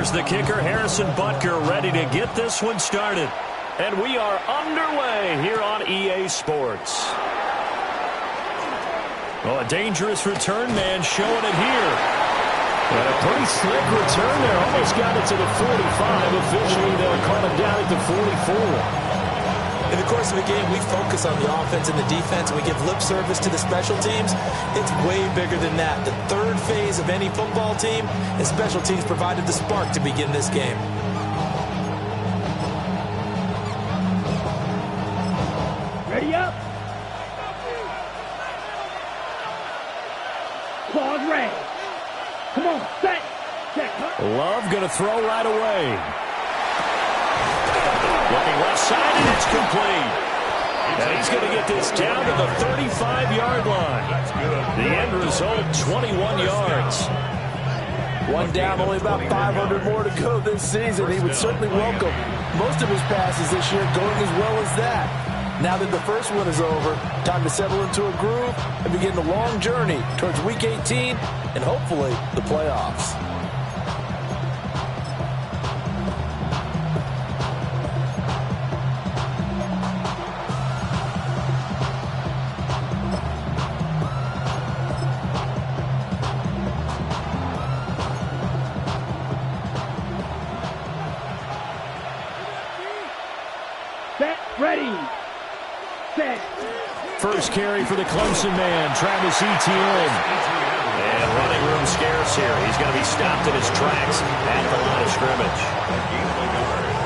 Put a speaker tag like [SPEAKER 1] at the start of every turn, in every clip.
[SPEAKER 1] Here's the kicker, Harrison Butker, ready to get this one started. And we are underway here on EA Sports. Well, a dangerous return man showing it here. And a pretty slick return there. Almost got it to the 45. Officially, they'll call it down at the 44.
[SPEAKER 2] In the course of a game, we focus on the offense and the defense, and we give lip service to the special teams. It's way bigger than that. The third phase of any football team, and special teams provided the spark to begin this game.
[SPEAKER 3] Ready up. Claws ready. Come on, set.
[SPEAKER 1] Love going to throw right away. Looking left side, and it's complete. And he's going to get this down to the 35-yard line. The end result, 21 yards.
[SPEAKER 4] One down, only about 500 more to go this season. He would certainly welcome most of his passes this year going as well as that. Now that the first one is over, time to settle into a groove and begin the long journey towards Week 18 and hopefully the playoffs.
[SPEAKER 1] First carry for the Clemson man, Travis Etienne. And running room scarce here. He's going to be stopped in his tracks at the line of scrimmage.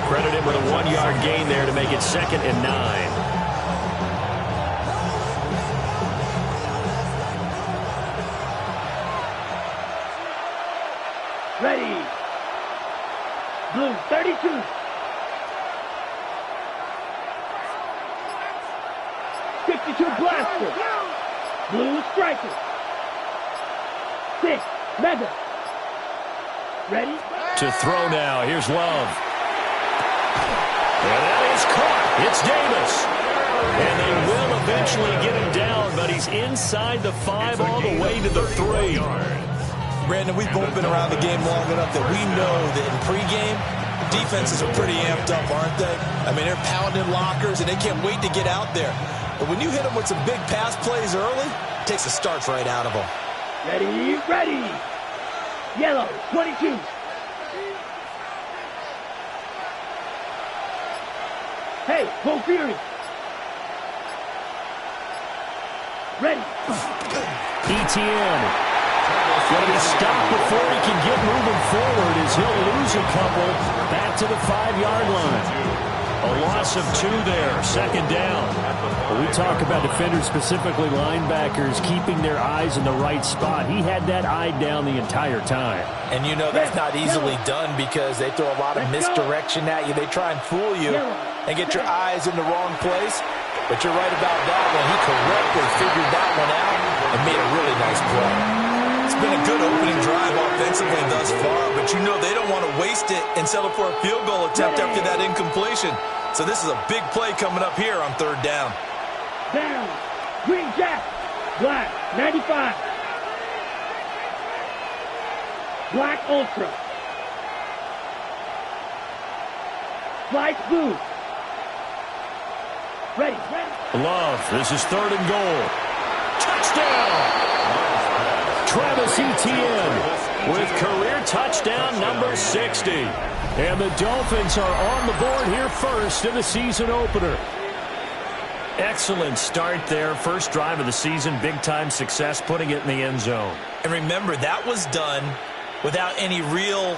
[SPEAKER 1] Credit him with a 1-yard gain there to make it 2nd and 9.
[SPEAKER 3] Ready. Blue, 32. Blaster. Blue striker. 6. Mega. Ready?
[SPEAKER 1] To throw now. Here's Love. And that is caught. It's Davis. And they will eventually get him down, but he's inside the 5 all the way to the 3.
[SPEAKER 2] Brandon, we've both been around the game long enough that we know that in pregame, defenses are pretty amped up, aren't they? I mean, they're pounding lockers, and they can't wait to get out there. But when you hit them with some big pass plays early, it takes the starch right out of them.
[SPEAKER 3] Ready, ready. Yellow, 22. Hey, Bo Fury. Ready.
[SPEAKER 1] Etienne. Going to be stopped before he can get moving forward as he'll lose a couple back to the 5-yard line. A loss of 2 there, 2nd down.
[SPEAKER 5] We talk about defenders, specifically linebackers, keeping their eyes in the right spot. He had that eye down the entire time.
[SPEAKER 4] And you know that's not easily done because they throw a lot of misdirection at you. They try and fool you and get your eyes in the wrong place. But you're right about that one. He correctly figured that one out and made a really nice play.
[SPEAKER 2] It's been a good opening drive offensively thus far, but you know they don't want to waste it and settle for a field goal attempt after that incompletion. So this is a big play coming up here on 3rd down.
[SPEAKER 3] Down. Green Jack. Black. 95. Black Ultra. Slice blue. Ready.
[SPEAKER 1] Love. This is 3rd and goal. Touchdown. Travis Etienne with career touchdown number 60. And the Dolphins are on the board here first in the season opener. Excellent start there. First drive of the season, big-time success, putting it in the end zone.
[SPEAKER 2] And remember, that was done without any real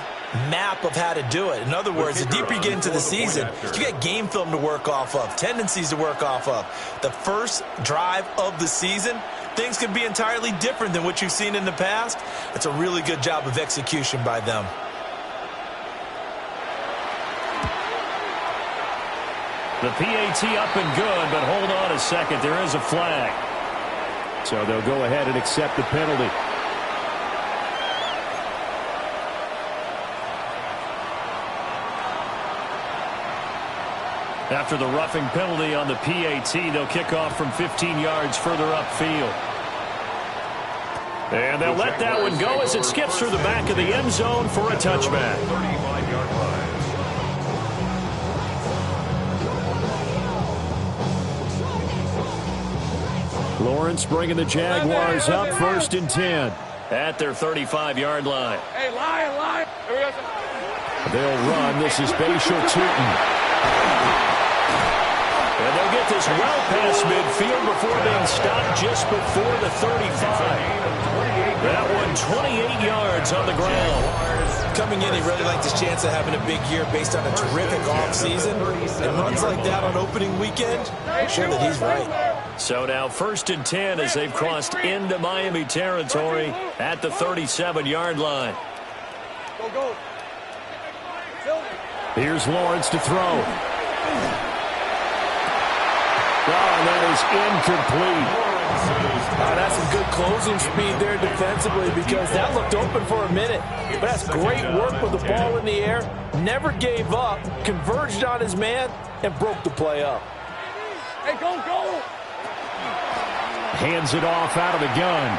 [SPEAKER 2] map of how to do it. In other words, the deeper you get into the season, you got game film to work off of, tendencies to work off of. The first drive of the season, things can be entirely different than what you've seen in the past. It's a really good job of execution by them.
[SPEAKER 1] The PAT up and good, but hold on a second. There is a flag.
[SPEAKER 5] So they'll go ahead and accept the penalty.
[SPEAKER 1] After the roughing penalty on the PAT, they'll kick off from 15 yards further upfield. And they'll let that one go as it skips through the back of the end zone for a touchback. Lawrence bringing the Jaguars up 1st and 10 at their 35-yard line.
[SPEAKER 6] Hey, lie.
[SPEAKER 1] They'll run. This is Bashal Tootin. And they'll get this well past midfield before being stopped just before the 35. That one 28 yards on the ground.
[SPEAKER 2] Coming in, he really liked his chance of having a big year based on a terrific offseason. And runs like that on opening weekend, show that he's right.
[SPEAKER 1] So now 1st and 10 as they've crossed into Miami territory at the 37-yard line.
[SPEAKER 6] Go.
[SPEAKER 1] Here's Lawrence to throw. And that is incomplete.
[SPEAKER 4] That's some good closing speed there defensively because that looked open for a minute. But that's great work with the ball in the air. Never gave up, converged on his man, and broke the play up.
[SPEAKER 6] Hey, go.
[SPEAKER 1] Hands it off out of the gun.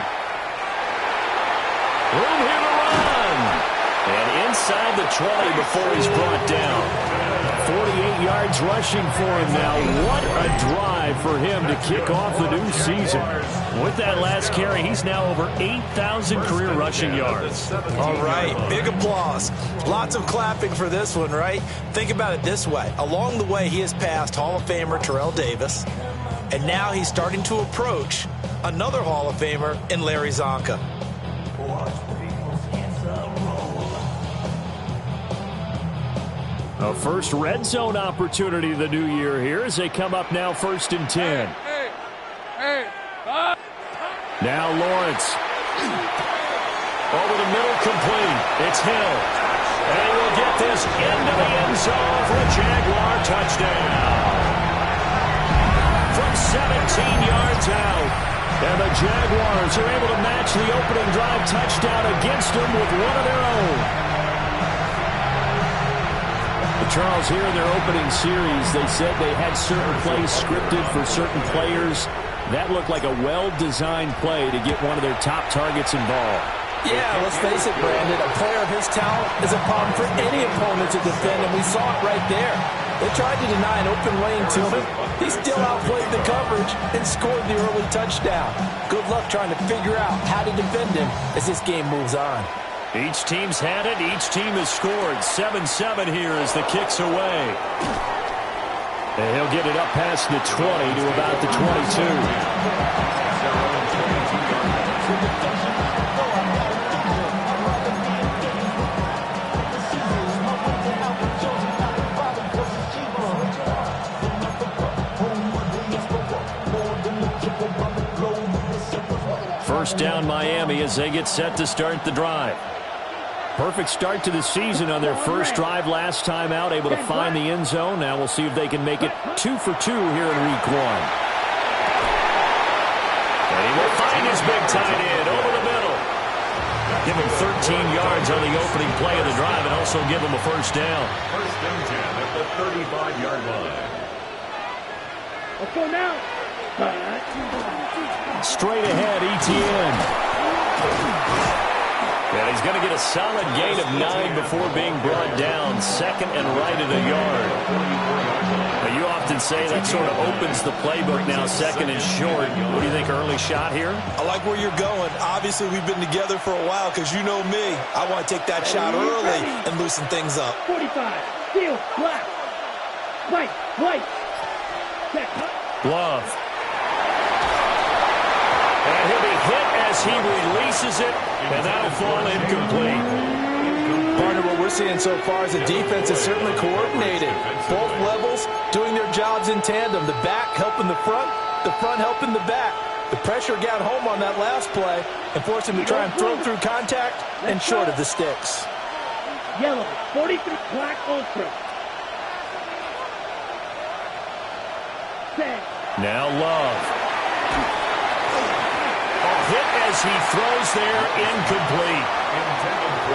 [SPEAKER 1] Room here to run. And inside the 20 before he's brought down. 48 yards rushing for him now. What a drive for him to kick off the new season. With that last carry, he's now over 8,000 career rushing yards.
[SPEAKER 2] All right, big applause. Lots of clapping for this one, right? Think about it this way. Along the way, he has passed Hall of Famer Terrell Davis, and now he's starting to approach another Hall of Famer in Larry Zonka.
[SPEAKER 1] A first red zone opportunity of the new year here as they come up now 1st and 10. Now Lawrence. Over the middle, complete. It's Hill. And he will get this into the end zone for a Jaguar touchdown. From 17 yards out. And the Jaguars are able to match the opening drive touchdown against them with one of their own. Charles, here in their opening series, they said they had certain plays scripted for certain players. That looked like a well-designed play to get one of their top targets involved.
[SPEAKER 4] Yeah, let's face it, Brandon. A player of his talent is a problem for any opponent to defend, and we saw it right there. They tried to deny an open lane to him. He still outplayed the coverage and scored the early touchdown. Good luck trying to figure out how to defend him as this game moves on.
[SPEAKER 1] Each team's had it. Each team has scored. 7-7 here as the kick's away. And he'll get it up past the 20 to about the 22. First down Miami as they get set to start the drive. Perfect start to the season on their first drive last time out, able to find the end zone. Now we'll see if they can make it 2 for 2 here in week 1. And he will find his big tight end over the middle. Give him 13 yards on the opening play of the drive and also give him a first down.
[SPEAKER 6] First and 10 at the 35-yard line.
[SPEAKER 3] Let's go now.
[SPEAKER 1] Straight ahead, ETN. Yeah, he's going to get a solid gain of 9 before being brought down. 2nd and right at a yard. Now, you often say that sort of opens the playbook now, 2nd and short. What do you think, early shot here?
[SPEAKER 2] I like where you're going. Obviously, we've been together for a while because you know me. I want to take that shot early and loosen things up.
[SPEAKER 3] 45, steal, black, white, check.
[SPEAKER 1] Love. And he'll be hit as he releases it, and that'll fall incomplete.
[SPEAKER 4] Part of what we're seeing so far is the defense is certainly coordinated. Both levels doing their jobs in tandem. The back helping the front helping the back. The pressure got home on that last play and forced him to try and throw through contact and short of the sticks.
[SPEAKER 3] Yellow, 43, black ultra.
[SPEAKER 1] Now Love. Hit as he throws there, incomplete.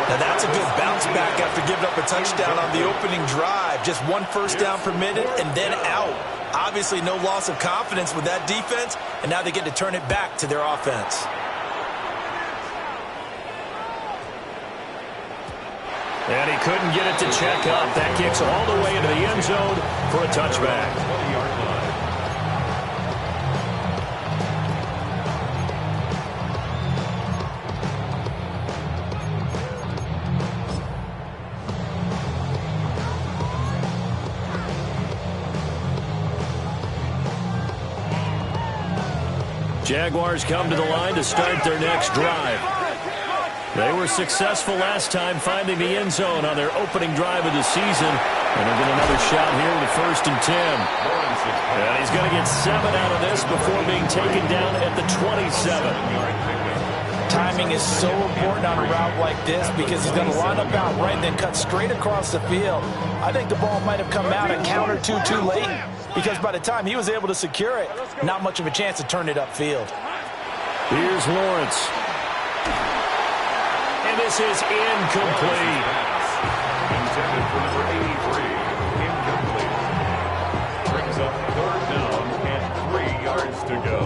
[SPEAKER 2] Now that's a good bounce back after giving up a touchdown on the opening drive. Just 1 first down per minute and then out. Obviously no loss of confidence with that defense, and now they get to turn it back to their offense.
[SPEAKER 1] And he couldn't get it to check up. That kicks all the way into the end zone for a touchback.
[SPEAKER 6] 20-yard line.
[SPEAKER 1] Jaguars come to the line to start their next drive. They were successful last time finding the end zone on their opening drive of the season. And they'll get another shot here with 1st and 10. And he's going to get 7 out of this before being taken down at the 27.
[SPEAKER 2] Timing is so important on a route like this because he's going to line up out right and then cut straight across the field. I think the ball might have come out and countered too late because by the time he was able to secure it, not much of a chance to turn it upfield.
[SPEAKER 1] Here's Lawrence. And this is incomplete.
[SPEAKER 6] Intended for number 83. Incomplete. Brings up 3rd down and 3 yards to go.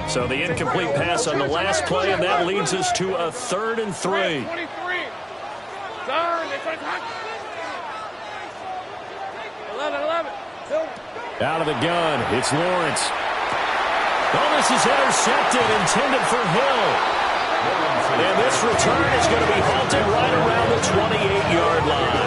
[SPEAKER 1] So the incomplete pass on the last play, and that leads us to a 3rd and 3.
[SPEAKER 6] 23. Turn. 11.
[SPEAKER 1] Out of the gun, it's Lawrence. Oh, this is intercepted, intended for Hill. And this return is going to be halted right around the 28-yard line.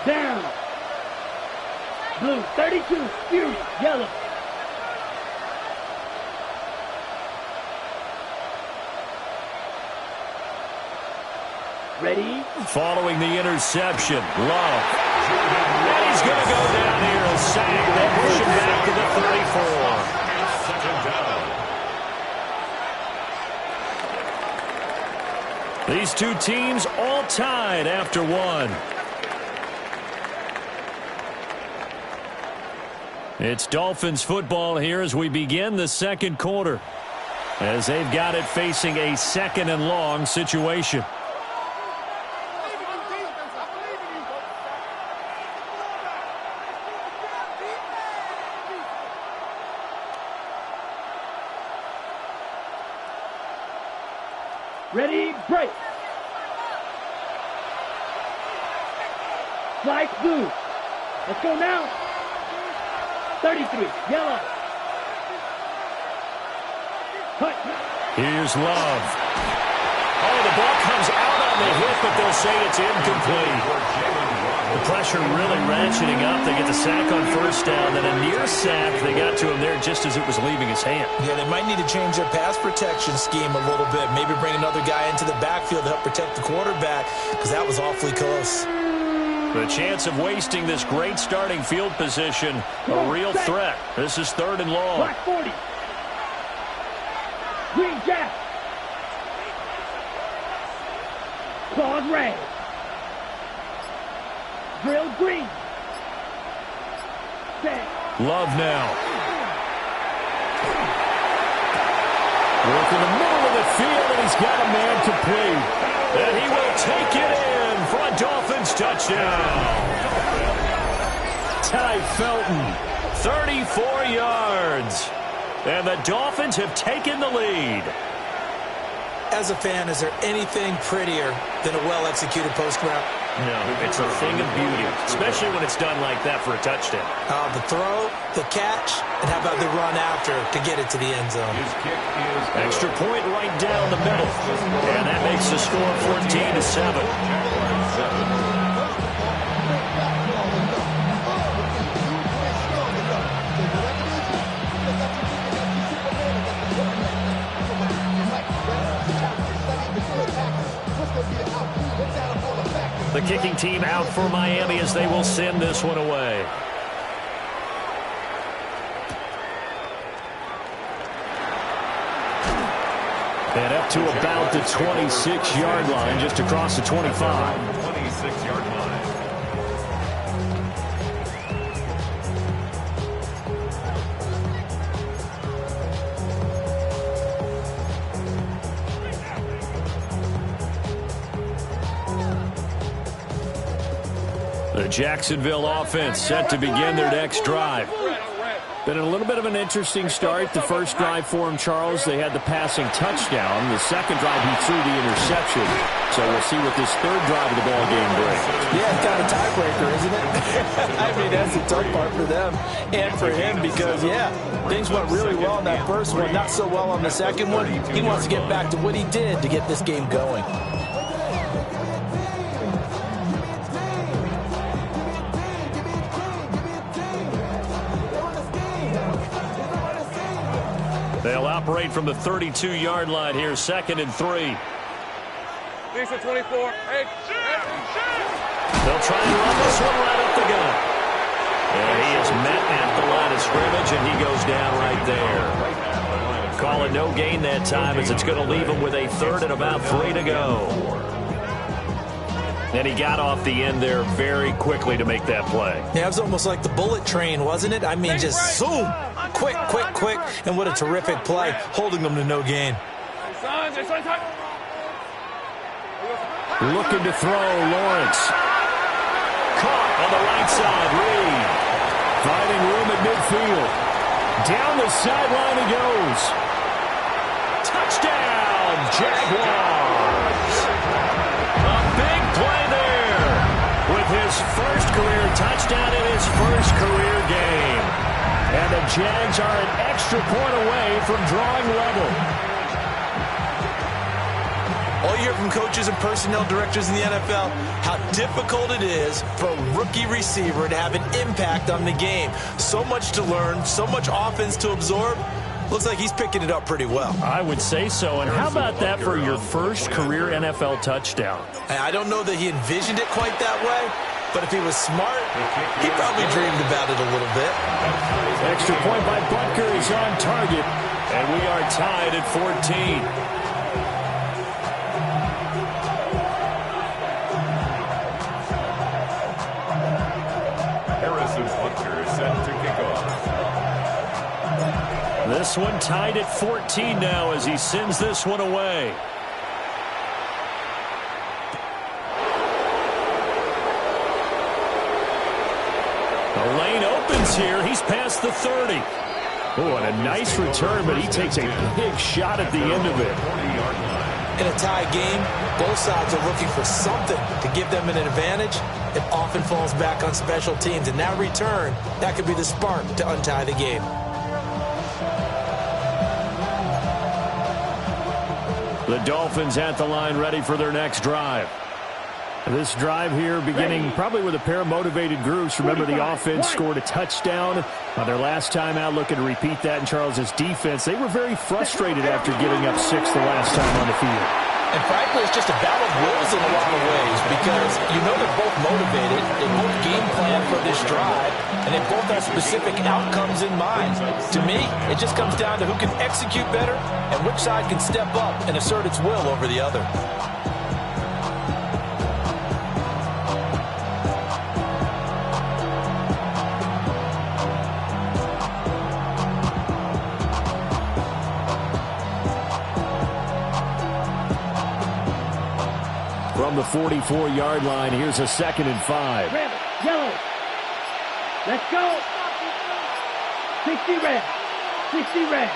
[SPEAKER 3] Down. Blue, 32. Fury, yellow. Ready?
[SPEAKER 1] Following the interception, Love. And he's going to go down here, a sack. They push him back to the 34. These two teams all tied after one. It's Dolphins football here as we begin the second quarter, as they've got it facing a 2nd and long situation.
[SPEAKER 3] Ready, break. Flag blue. Let's go now. 33, yellow. Cut.
[SPEAKER 1] Here's Love. Oh, the ball comes out on the hit, but they'll say it's incomplete. The pressure really ratcheting up. They get the sack on 1st down, then a near sack. They got to him there just as it was leaving his hand.
[SPEAKER 2] Yeah, they might need to change their pass protection scheme a little bit. Maybe bring another guy into the backfield to help protect the quarterback because that was awfully close.
[SPEAKER 1] The chance of wasting this great starting field position, a real threat. This is 3rd and long.
[SPEAKER 3] Black 40. Green Jack. Claws red. Drill green. Set.
[SPEAKER 1] Love now. Working the middle of the field, and he's got a man complete. And he will take it in for a Dolphins touchdown. Ty Felton, 34 yards. And the Dolphins have taken the lead.
[SPEAKER 2] As a fan, is there anything prettier than a well-executed post route?
[SPEAKER 1] No, it's a thing of beauty, especially when it's done like that for a touchdown.
[SPEAKER 2] The throw, the catch, and how about the run after to get it to the end zone?
[SPEAKER 6] His kick is
[SPEAKER 1] Extra point right down the middle. And that makes the score 14-7. The kicking team out for Miami as they will send this one away. And up to about the 26-yard line, just across the 25.
[SPEAKER 6] 26-yard line.
[SPEAKER 1] The Jacksonville offense set to begin their next drive.
[SPEAKER 5] Been a little bit of an interesting start. The first drive for him, Charles, they had the passing touchdown. The second drive, he threw the interception. So we'll see what this third drive of the ball game brings.
[SPEAKER 4] Yeah, it's kind of tiebreaker, isn't it? I mean, that's the tough part for them and for him because, yeah, things went really well in that first one, not so well on the second one. He wants to get back to what he did to get this game going.
[SPEAKER 1] They'll operate from the 32-yard line here, 2nd and 3.
[SPEAKER 7] Lisa 24. Hey.
[SPEAKER 1] They'll try and run this one right up the gut. And he is met at the line of scrimmage, and he goes down right there. Call it no gain that time as it's going to leave him with a 3rd and about 3 to go. And he got off the end there very quickly to make that play.
[SPEAKER 2] Yeah, it was almost like the bullet train, wasn't it? I mean, just zoom. Quick, quick, quick. And what a terrific play, holding them to no gain.
[SPEAKER 1] Looking to throw, Lawrence. Caught on the right side, Reed. Finding room at midfield. Down the sideline he goes. Touchdown, Jaguars. A big play there with his first career touchdown in his first career game. And the Jags are an extra point away from drawing level.
[SPEAKER 2] All you hear from coaches and personnel directors in the NFL, how difficult it is for a rookie receiver to have an impact on the game. So much to learn, so much offense to absorb. Looks like he's picking it up pretty well.
[SPEAKER 1] I would say so. And how about that for your first career NFL touchdown?
[SPEAKER 2] I don't know that he envisioned it quite that way, but if he was smart, he probably dreamed about it a little bit.
[SPEAKER 1] Extra point by Butker is on target, and we are tied at 14. This one tied at 14 now as he sends this one away. The lane opens here. He's past the 30. Oh, and a nice return, but he takes a big shot at the end of it.
[SPEAKER 2] In a tie game, both sides are looking for something to give them an advantage. It often falls back on special teams, and that return, that could be the spark to untie the game.
[SPEAKER 1] The Dolphins at the line ready for their next drive.
[SPEAKER 5] This drive here beginning probably with a pair of motivated groups. Remember, the offense scored a touchdown on their last time out, looking to repeat that in Charles's defense. They were very frustrated after giving up 6 the last time on the field.
[SPEAKER 2] And frankly, it's just a battle of wills in a lot of ways because you know they're both motivated. They both game plan for this drive, and they both have specific outcomes in mind. To me, it just comes down to who can execute better and which side can step up and assert its will over the other.
[SPEAKER 5] From the 44-yard line, here's a 2nd and 5.
[SPEAKER 3] Red, yellow. Let's go. 60 red. 60 red.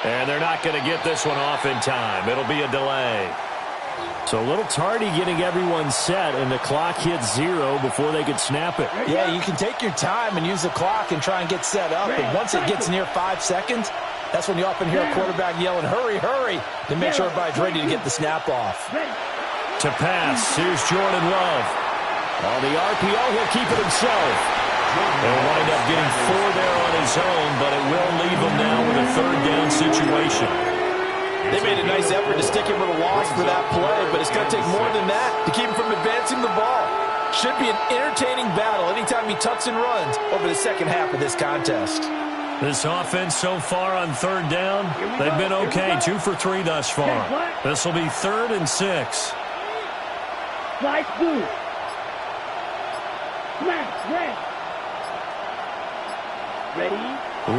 [SPEAKER 1] And they're not going to get this one off in time. It'll be a delay.
[SPEAKER 5] So a little tardy getting everyone set, and the clock hits 0 before they could snap it.
[SPEAKER 4] Yeah, you can take your time and use the clock and try and get set up, but once it gets near 5 seconds, that's when you often hear a quarterback yelling, hurry, hurry, to make sure everybody's ready to get the snap off.
[SPEAKER 1] To pass, here's Jordan Love. On the RPO, he'll keep it himself. They'll wind up getting 4 there on his own, but it will leave him now with a 3rd down situation.
[SPEAKER 4] They made a nice effort to stick him with a loss for that play, but it's going to take more than that to keep him from advancing the ball. Should be an entertaining battle anytime he tucks and runs over the second half of this contest.
[SPEAKER 1] This offense so far on 3rd down, they've been okay. 2 for 3 thus far. This will be 3rd and 6.
[SPEAKER 3] Slide blue. Smash red. Ready?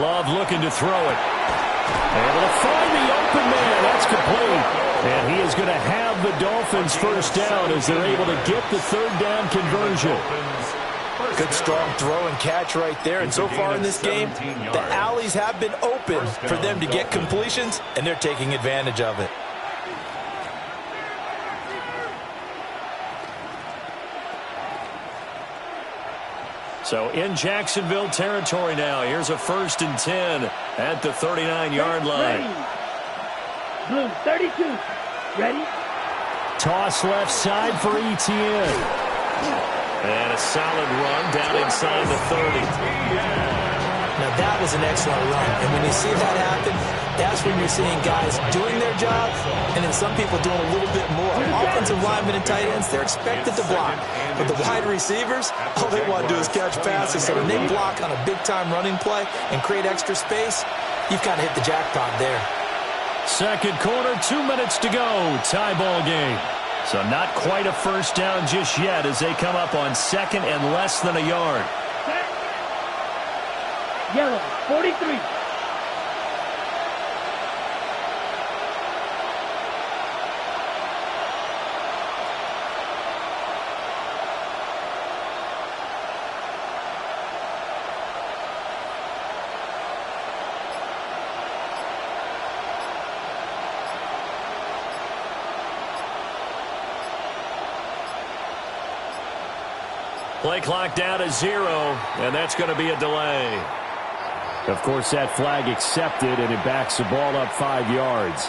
[SPEAKER 1] Love looking to throw it. Able to find the open man. That's complete. And he is going to have the Dolphins first down as they're able to get the 3rd down conversion.
[SPEAKER 2] Good strong throw and catch right there. And so far in this game, the alleys have been open for them to get completions, and they're taking advantage of it.
[SPEAKER 1] So in Jacksonville territory now. Here's a 1st and 10 at the 39-yard line.
[SPEAKER 3] Blue, 32. Ready?
[SPEAKER 5] Toss left side for Etienne.
[SPEAKER 1] And a solid run down inside the 30.
[SPEAKER 2] Now, that was an excellent run. And when you see that happen, that's when you're seeing guys doing their job and then some people doing a little bit more. Offensive linemen and tight ends, they're expected to block. But the wide receivers, all they want to do is catch passes. So when they block on a big-time running play and create extra space, you've kind of hit the jackpot there.
[SPEAKER 5] Second quarter, 2 minutes to go. Tie ball game. So not quite a first down just yet as they come up on 2nd and less than a yard.
[SPEAKER 3] Yellow, 43.
[SPEAKER 1] Play clock down to 0, and that's going to be a delay.
[SPEAKER 5] Of course, that flag accepted, and it backs the ball up 5 yards.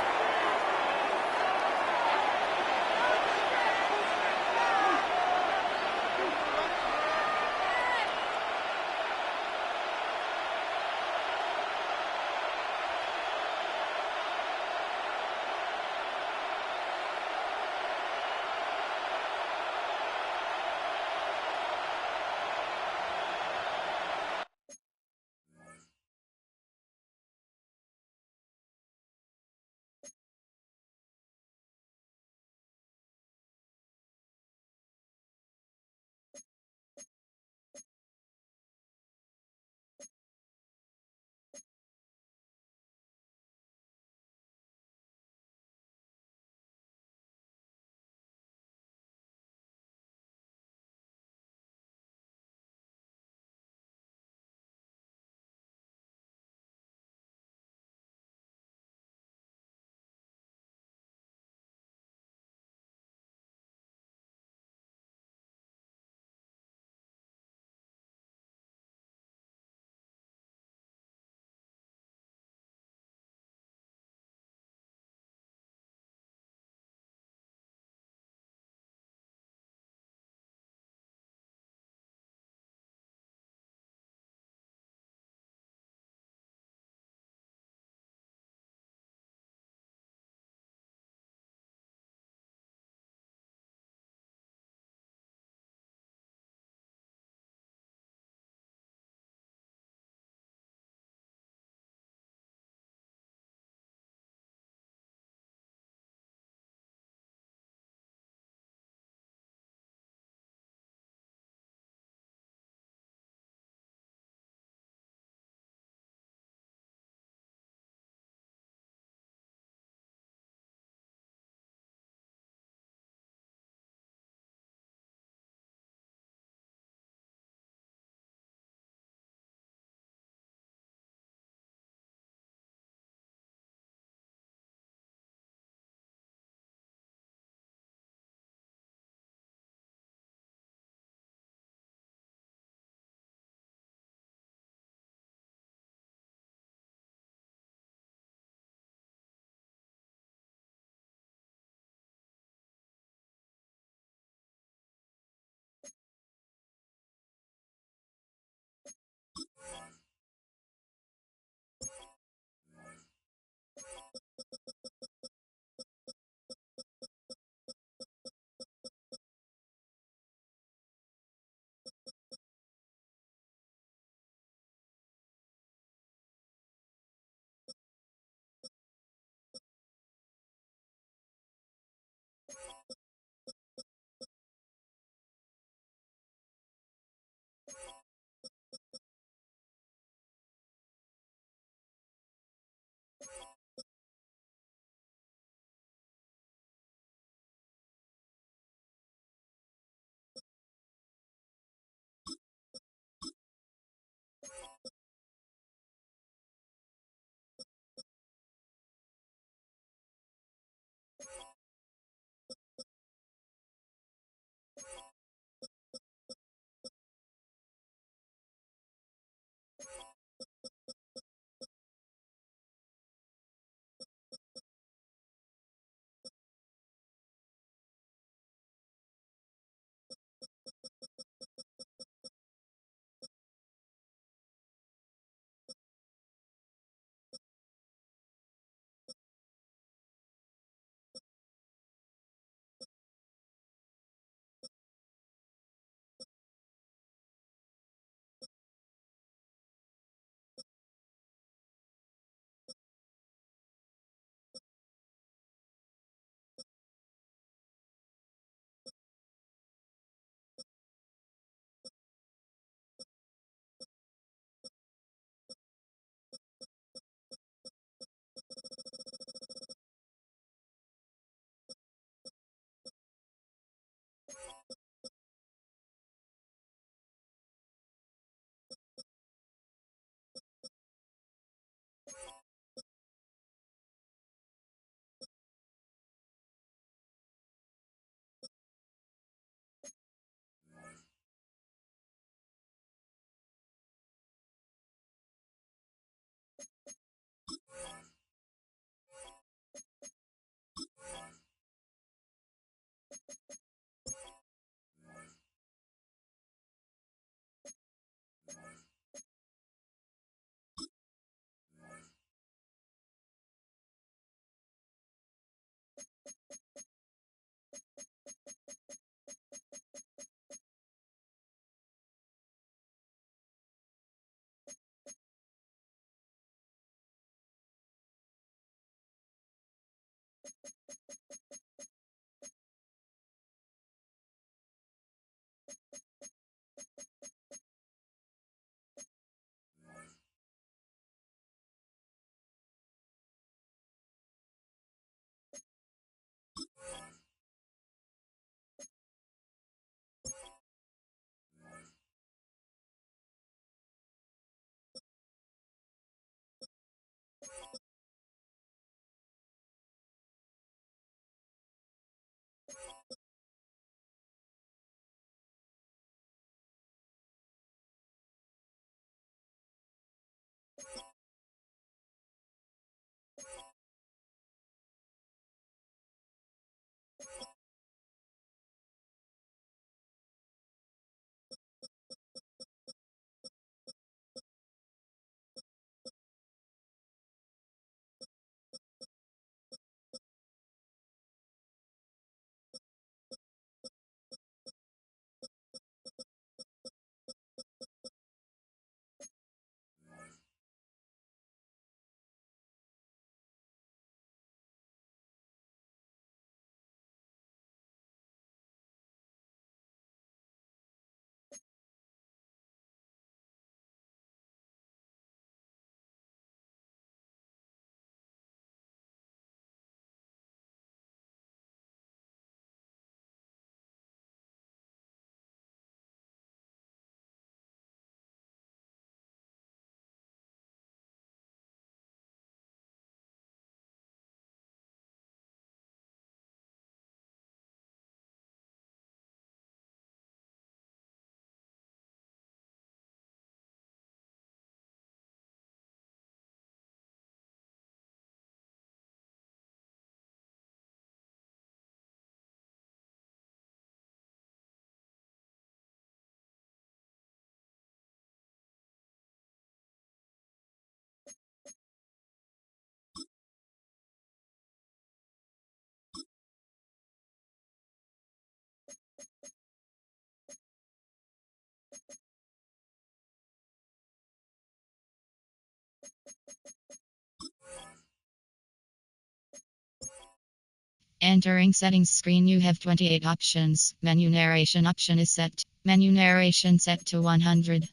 [SPEAKER 8] Entering settings screen, you have 28 options. Menu narration option is set. Menu narration set to 100.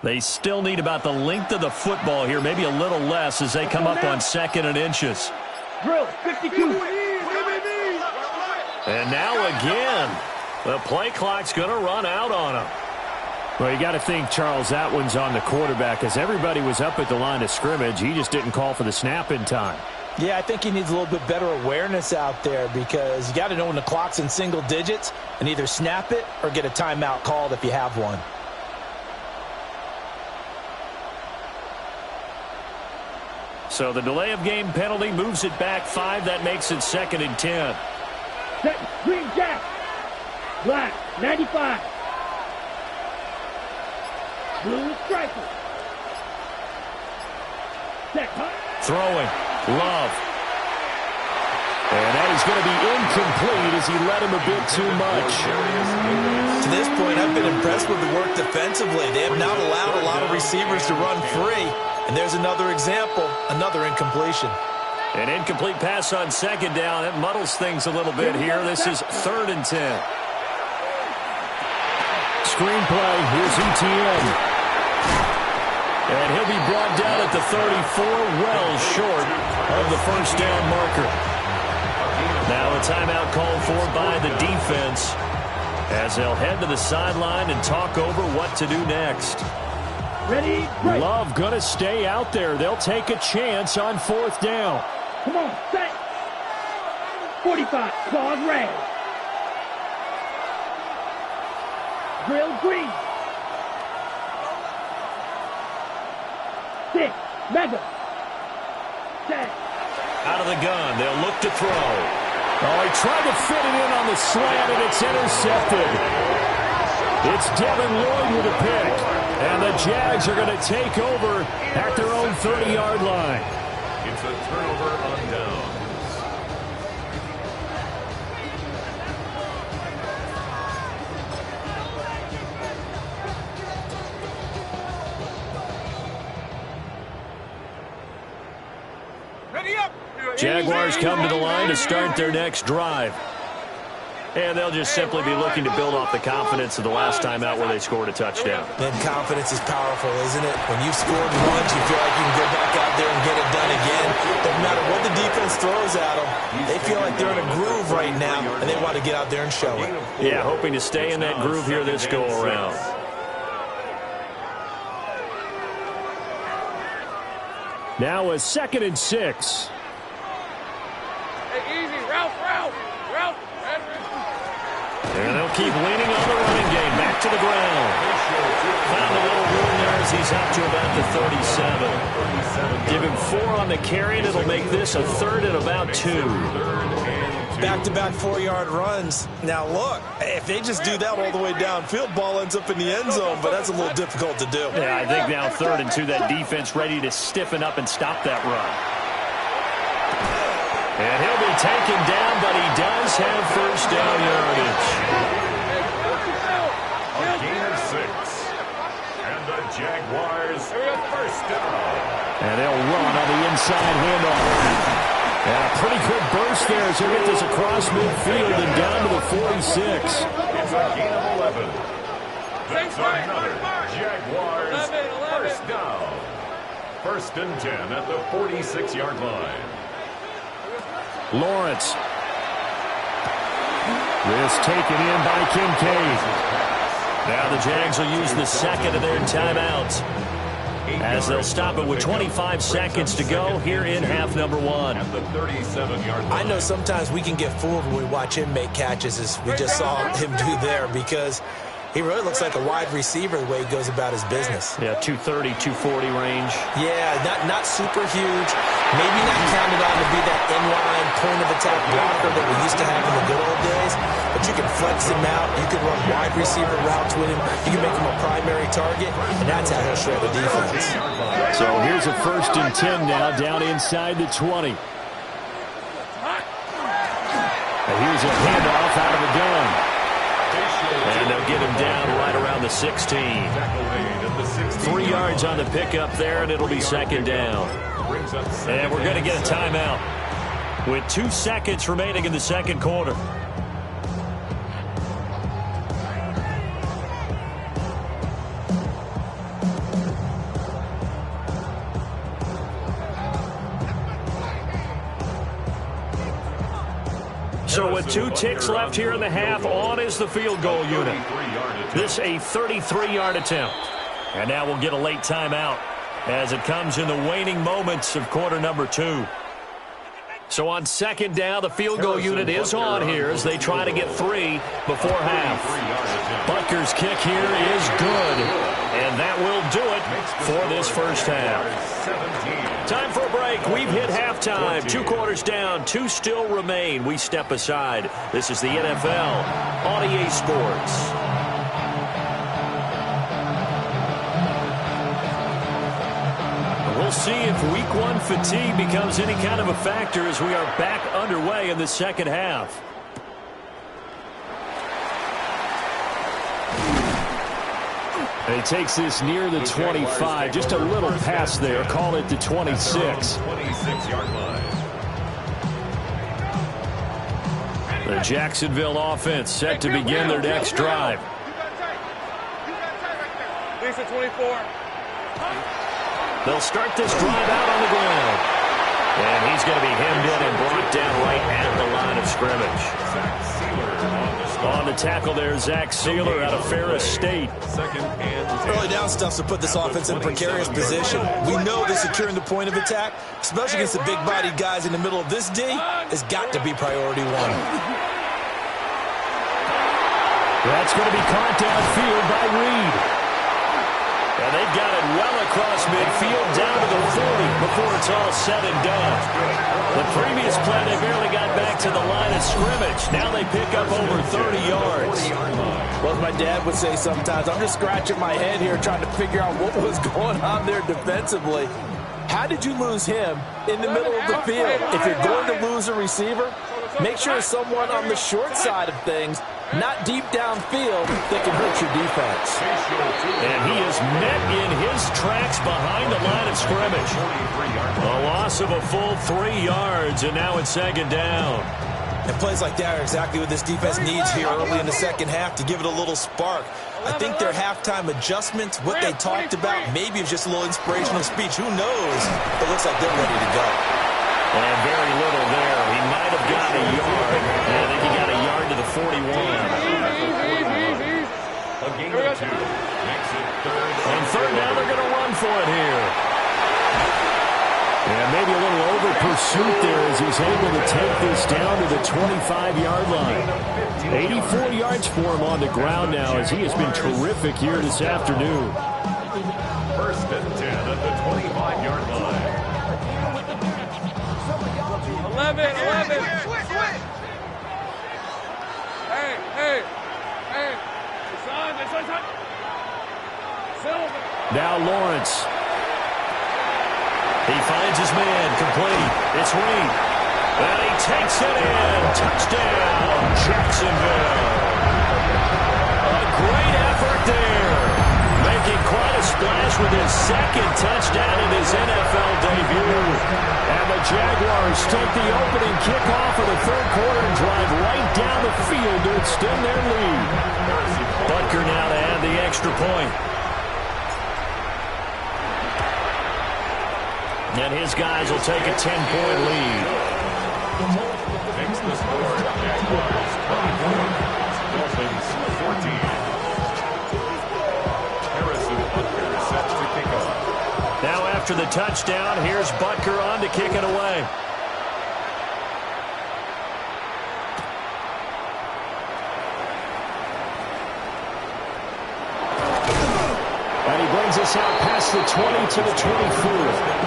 [SPEAKER 1] They still need about the length of the football here, maybe a little less as they come up on 2nd and inches.
[SPEAKER 3] Drill, 52.
[SPEAKER 1] And now again, the play clock's going to run out on them.
[SPEAKER 5] Well, you got to think, Charles, that one's on the quarterback as everybody was up at the line of scrimmage. He just didn't call for the snap in time.
[SPEAKER 2] Yeah, I think he needs a little bit better awareness out there because you got to know when the clock's in single digits and either snap it or get a timeout called if you have one.
[SPEAKER 1] So the delay of game penalty moves it back 5. That makes it 2nd and 10.
[SPEAKER 3] Set, green jack. Black, 95. Blue striker. Set, hot.
[SPEAKER 1] Throwing. Love. And that is going to be incomplete as he let him a bit too much.
[SPEAKER 2] To this point, I've been impressed with the work defensively. They have not allowed a lot of receivers to run free. And there's another example, another incompletion.
[SPEAKER 1] An incomplete pass on 2nd down. It muddles things a little bit here. This is 3rd and 10.
[SPEAKER 5] Screenplay. Here's ETN.
[SPEAKER 1] And he'll be brought down at the 34, well short of the 1st down marker. Now a timeout called for by the defense as they'll head to the sideline and talk over what to do next.
[SPEAKER 3] Ready, break.
[SPEAKER 5] Love going to stay out there. They'll take a chance on 4th down.
[SPEAKER 3] Come on, set. 45, claws red. Drill green. 6, mega. Set.
[SPEAKER 1] Out of the gun, they'll look to throw.
[SPEAKER 5] Oh, he tried to fit it in on the slant, and it's intercepted. It's Devin Lloyd with a pick. And the Jags are going to take over at their own 30-yard line.
[SPEAKER 6] It's a turnover on downs.
[SPEAKER 1] Jaguars come to the line to start their next drive. And they'll just simply be looking to build off the confidence of the last time out where they scored a touchdown.
[SPEAKER 2] Then confidence is powerful, isn't it? When you've scored once, you feel like you can go back out there and get it done again. Doesn't matter what the defense throws at them. They feel like they're in a groove right now, and they want to get out there and show it.
[SPEAKER 1] Yeah, hoping to stay in that groove here this go-around.
[SPEAKER 5] Now a 2nd and 6.
[SPEAKER 7] Hey, easy, Ralph.
[SPEAKER 1] And they'll keep leaning on the running game. Back to the ground. Found a little room there as he's up to about the 37. Give him 4 on the carry, and it'll make this a 3rd and about 2.
[SPEAKER 2] Back-to-back 4-yard runs. Now, look, if they just do that all the way downfield, ball ends up in the end zone, but that's a little difficult to do.
[SPEAKER 1] Yeah, I think now 3rd and 2, that defense ready to stiffen up and stop that run. And he'll be taken down, but he does have 1st down yardage.
[SPEAKER 6] A gain of 6. And the Jaguars 1st down.
[SPEAKER 1] And they'll run on the inside handoff. And a pretty good burst there as they get this across midfield and down to the 46.
[SPEAKER 6] It's a gain of 11. That's another Jaguars 1st down. 1st and 10 at the 46-yard line.
[SPEAKER 5] Lawrence. This taken in by Kincaid.
[SPEAKER 1] Now the Jags will use the 2nd of their timeouts as they'll stop it with 25 seconds to go here in half number 1.
[SPEAKER 6] At the 37-yard line.
[SPEAKER 2] I know sometimes we can get fooled when we watch him make catches, as we just saw him do there, because he really looks like a wide receiver the way he goes about his business.
[SPEAKER 1] Yeah, 230, 240 range.
[SPEAKER 2] Yeah, not super huge. Maybe not counted on to be that inline point-of-attack blocker that we used to have in the good old days. But you can flex him out. You can run wide receiver routes with him. You can make him a primary target, and that's how he'll shred the defense.
[SPEAKER 5] So here's a 1st and 10 now, down inside the 20. And here's a handoff out of the gun. And they'll get him down right around the 16. 3 yards on the pickup there, and it'll be 2nd down.
[SPEAKER 1] And we're going to get a timeout with 2 seconds remaining in the 2nd quarter. So with 2 ticks left here in the half, on is the field goal unit. This a 33-yard attempt. And now we'll get a late timeout as it comes in the waning moments of quarter number 2. So on second down, the field goal unit is on here as they try to get 3 before half. Butker's kick here is good, and that will do it for this first half. Time for a break. We've hit halftime. 2 quarters down, 2 still remain. We step aside. This is the NFL on EA Sports. We'll see if week 1 fatigue becomes any kind of a factor as we are back underway in the second half.
[SPEAKER 5] And he takes this near the 25. Just a little pass there. Call it the 26.
[SPEAKER 6] 26-yard line.
[SPEAKER 1] The Jacksonville offense set to begin their next drive.
[SPEAKER 7] Lisa 24.
[SPEAKER 1] They'll start this drive out on the ground. And he's going to be hemmed in and brought down right at the line of scrimmage. On the tackle there, Zach Sealer out of Ferris State.
[SPEAKER 2] Early down stuff to put this offense in a precarious position. We know that securing the point of attack, especially against the big-bodied guys in the middle of this D, has got to be priority 1.
[SPEAKER 5] That's going to be caught downfield by Reed.
[SPEAKER 1] And they've got it well across midfield down to the 40 before it's all said and done. The previous play, they barely got back to the line of scrimmage. Now they pick up over 30 yards.
[SPEAKER 4] Well, as my dad would say sometimes, I'm just scratching my head here trying to figure out what was going on there defensively. How did you lose him in the middle of the field? If you're going to lose a receiver, make sure it's someone on the short side of things, not deep downfield, that can hurt your defense.
[SPEAKER 1] And he is met in his tracks behind the line of scrimmage. A loss of a full 3 yards, and now it's second down.
[SPEAKER 2] And plays like that are exactly what this defense needs here early in the second half to give it a little spark. I think their halftime adjustments, what they talked about, maybe it was just a little inspirational speech. Who knows? It looks like they're ready to go.
[SPEAKER 1] And very little there. He might have gotten a yard. And I think he got a yard to the 41.
[SPEAKER 6] A gain of 2. Makes it
[SPEAKER 1] On third down, they're going to run for it here.
[SPEAKER 5] And maybe a little over pursuit there as he's able to take this down to the 25-yard line. 84 yards for him on the ground now as he has been terrific here this afternoon.
[SPEAKER 6] First and 10 at the 25-yard line.
[SPEAKER 7] 11. Hey. Son. Silver.
[SPEAKER 5] Now Lawrence.
[SPEAKER 1] He finds his man, complete. It's Reed. And he takes it in. Touchdown, Jacksonville. A great effort there. Making quite a splash with his second touchdown in his NFL debut. And the Jaguars take the opening kickoff of the third quarter and drive right down the field to extend their lead. Butker now to add the extra point. And his guys will take a 10-point lead.
[SPEAKER 6] Makes the score. Jaguars 24. Dolphins 14. Harrison Butker set to kick off.
[SPEAKER 1] Now after the touchdown, here's Butker on to kick it away.
[SPEAKER 5] And he brings us out past the 20 to the 24.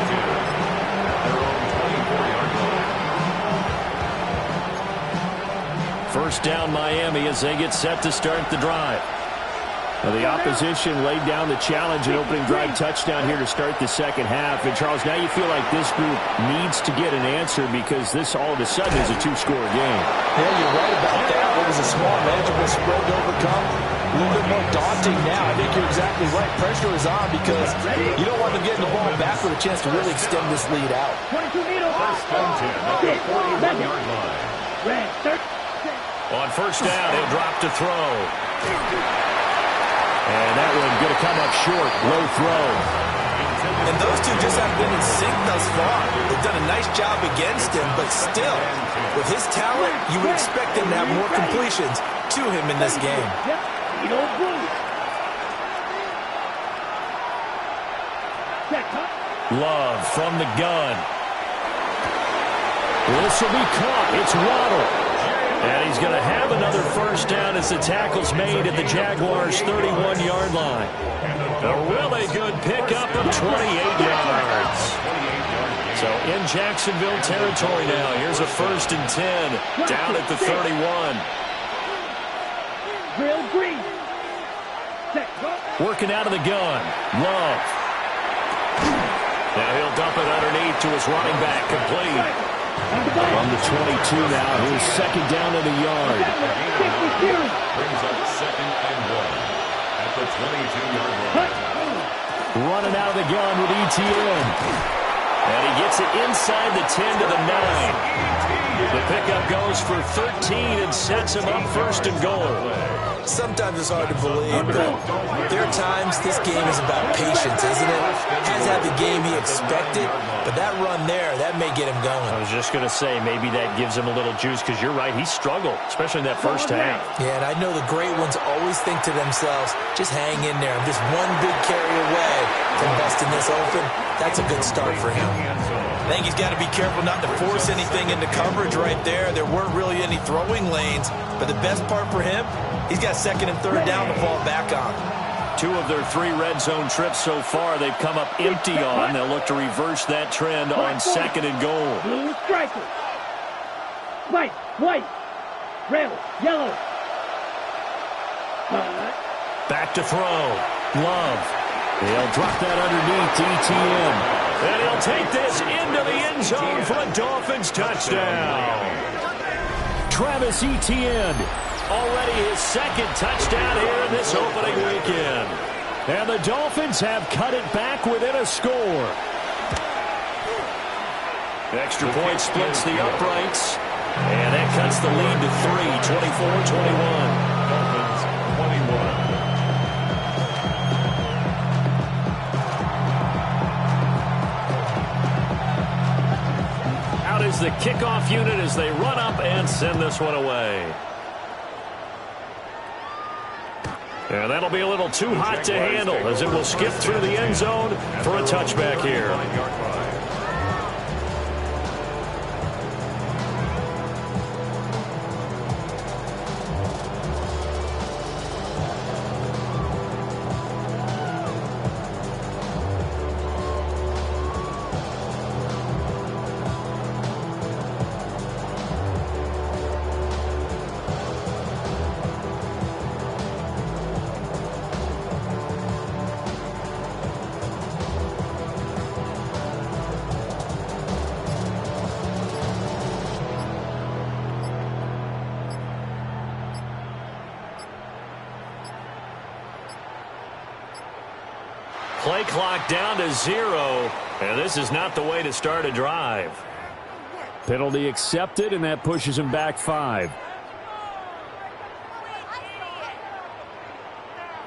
[SPEAKER 1] First down Miami as they get set to start the drive.
[SPEAKER 5] Well, the opposition laid down the challenge and opening drive touchdown here to start the second half. And, Charles, now you feel like this group needs to get an answer because this all of a sudden is a two-score game.
[SPEAKER 4] Yeah, you're right about that. It was a small, manageable spread to overcome. A little bit more daunting now. I think you're exactly right. Pressure is on because you don't want them getting the ball back with a chance to really extend this lead out.
[SPEAKER 3] 22 meters.
[SPEAKER 6] First and 10 at the 41-yard line.
[SPEAKER 1] On first down, he'll drop to throw. And that one going to come up short. Low throw.
[SPEAKER 2] And those two just haven't been in sync thus far. They've done a nice job against him, but still, with his talent, you would expect him to have more completions to him in this game.
[SPEAKER 1] Love from the gun. This will be caught. It's Waddle. And he's going to have another first down as the tackle's made at the Jaguars' 31-yard line. A really good pickup of 28 yards. So in Jacksonville territory now. Here's a 1st and 10 down at the 31. Working out of the gun. Love. Now he'll dump it underneath to his running back, complete. On the 22 now, here's 2nd down and a yard.
[SPEAKER 6] Brings up 2nd and 1 at the 22-yard line.
[SPEAKER 1] Running out of the gun with ETN. And he gets it inside the 10 to the 9. The pickup goes for 13 and sets him up 1st and goal.
[SPEAKER 2] Sometimes it's hard to believe, but there are times this game is about patience, isn't it? Has had the game he expected, but that run there, that may get him going.
[SPEAKER 1] I was just going to say, maybe that gives him a little juice, because you're right, he struggled, especially in that first half.
[SPEAKER 2] Yeah, and I know the great ones always think to themselves, just hang in there. I'm just one big carry away from busting this open. That's a good start for him. I think he's got to be careful not to force anything into coverage right there. There weren't really any throwing lanes, but the best part for him, he's got 2nd and 3rd down to fall back on.
[SPEAKER 1] 2 of their 3 red zone trips so far, they've come up empty on. They'll look to reverse that trend on 2nd and goal.
[SPEAKER 3] Blue striker. White. Red. Yellow.
[SPEAKER 1] Back to throw. Love. He'll drop that underneath to ETN. And he'll take this into the end zone for a Dolphins touchdown. Travis Etienne. Already his 2nd touchdown here in this opening weekend. And the Dolphins have cut it back within a score. Extra point splits the uprights. And that cuts the lead to 3, 24-21.
[SPEAKER 6] Dolphins 21.
[SPEAKER 1] Out is the kickoff unit as they run up and send this one away. And that'll be a little too hot to handle as it will skip through the end zone for a touchback here. Play clock down to 0, and this is not the way to start a drive. Penalty accepted, and that pushes him back 5.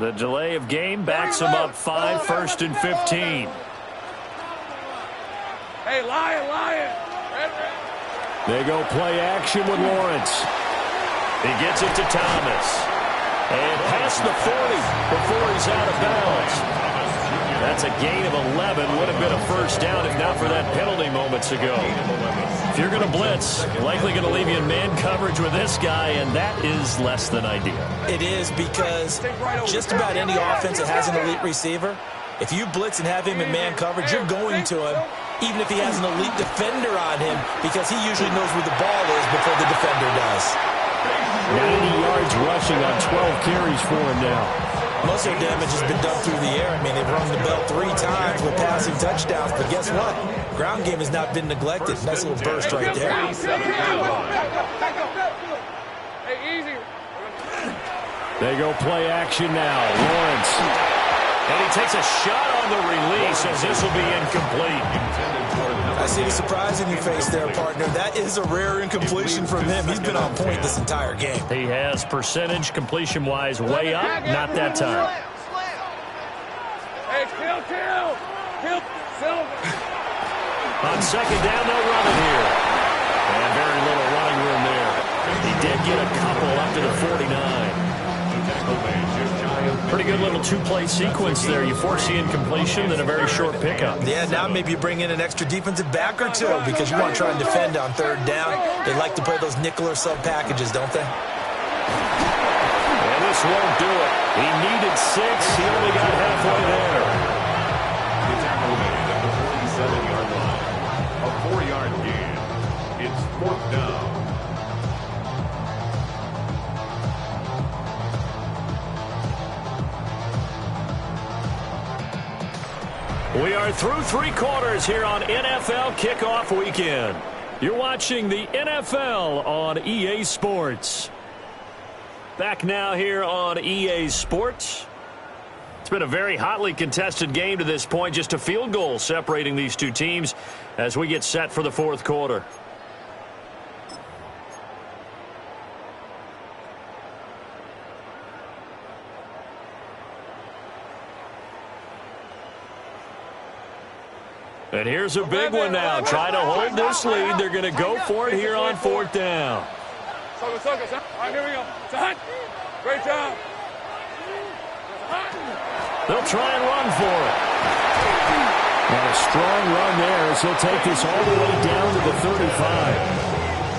[SPEAKER 1] The delay of game backs him up 5, 1st and 15.
[SPEAKER 7] Hey, Lion.
[SPEAKER 1] They go play action with Lawrence. He gets it to Thomas. And past the 40 before he's out of bounds. That's a gain of 11. Would have been a first down if not for that penalty moments ago. If you're going to blitz, likely going to leave you in man coverage with this guy, and that is less than ideal.
[SPEAKER 2] It is, because just about any offense that has an elite receiver, if you blitz and have him in man coverage, you're going to him, even if he has an elite defender on him, because he usually knows where the ball is before the defender does.
[SPEAKER 1] 90 yards rushing on 12 carries for him now.
[SPEAKER 2] Most of their damage has been done through the air. I mean, they've rung the bell 3 times with passing touchdowns, but guess what? Ground game has not been neglected. Nice little burst right there.
[SPEAKER 7] Hey, easy.
[SPEAKER 1] They go play action now. Lawrence. And he takes a shot on the release as this will be incomplete.
[SPEAKER 2] I see the surprise in your face there, partner. That is a rare incompletion from him. He's been on point this entire game.
[SPEAKER 1] He has percentage completion-wise way up. Not that time.
[SPEAKER 7] Hey, kill.
[SPEAKER 1] On second down, they'll run it here. And very little running room there. He did get a couple up to the 49. Pretty good little two-play sequence there. You force the incompletion, then a very short pickup.
[SPEAKER 2] Yeah, now maybe you bring in an extra defensive back or two because you want to try and defend on third down. They like to play those nickel or sub packages, don't they?
[SPEAKER 1] And this won't do it. He needed 6. He only got halfway there.
[SPEAKER 6] The tackle made at the 47-yard line. A 4-yard gain. It's 4th down.
[SPEAKER 1] We are through 3 quarters here on NFL Kickoff Weekend. You're watching the NFL on EA Sports. Back now here on EA Sports. It's been a very hotly contested game to this point. Just a field goal separating these two teams as we get set for the 4th quarter. And here's a big one now. Try to hold this lead. They're going to go for it here on 4th down.
[SPEAKER 7] All right, here we go. It's a hunt. Great job.
[SPEAKER 1] They'll try and run for it.
[SPEAKER 5] And a strong run there as he'll take this all the way down to the 35.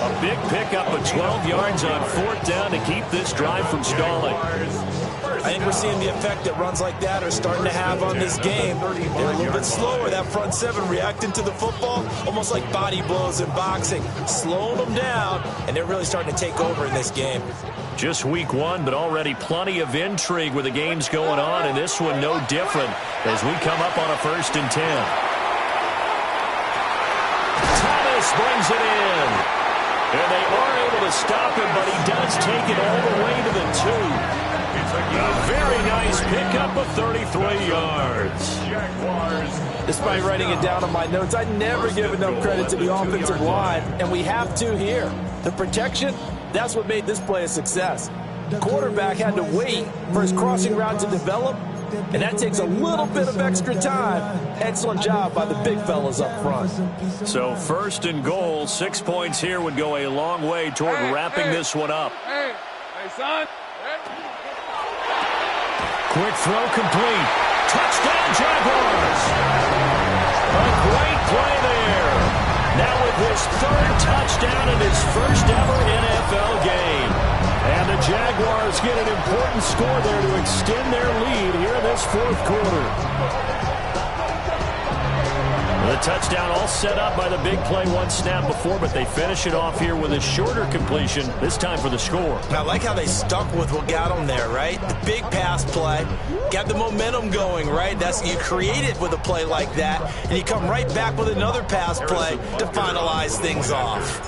[SPEAKER 1] A big pickup of 12 yards on 4th down to keep this drive from stalling.
[SPEAKER 2] I think we're seeing the effect that runs like that are starting to have on this game. They're a little bit slower. That front 7 reacting to the football, almost like body blows in boxing, slowing them down, and they're really starting to take over in this game.
[SPEAKER 1] Just week 1, but already plenty of intrigue with the games going on, and this one no different as we come up on a 1st and 10. Thomas brings it in. And they are able to stop him, but he does take it all the way to the 2. A very nice pickup of 33 yards.
[SPEAKER 4] Despite writing it down on my notes, I never give enough credit to the offensive line, and we have to here. The protection, that's what made this play a success. The quarterback had to wait for his crossing route to develop, and that takes a little bit of extra time. Excellent job by the big fellas up front.
[SPEAKER 1] So 1st and goal, 6 points here would go a long way toward wrapping this one up.
[SPEAKER 7] Hey, son.
[SPEAKER 1] Quick throw complete. Touchdown, Jaguars. A great play there. Now with his 3rd touchdown in his 1st ever NFL game. And the Jaguars get an important score there to extend their lead here in this 4th quarter. The touchdown all set up by the big play 1 snap before, but they finish it off here with a shorter completion, this time for the score.
[SPEAKER 2] I like how they stuck with what got them there, right? The big pass play, got the momentum going, right? That's you create it with a play like that, and you come right back with another pass play to finalize things off.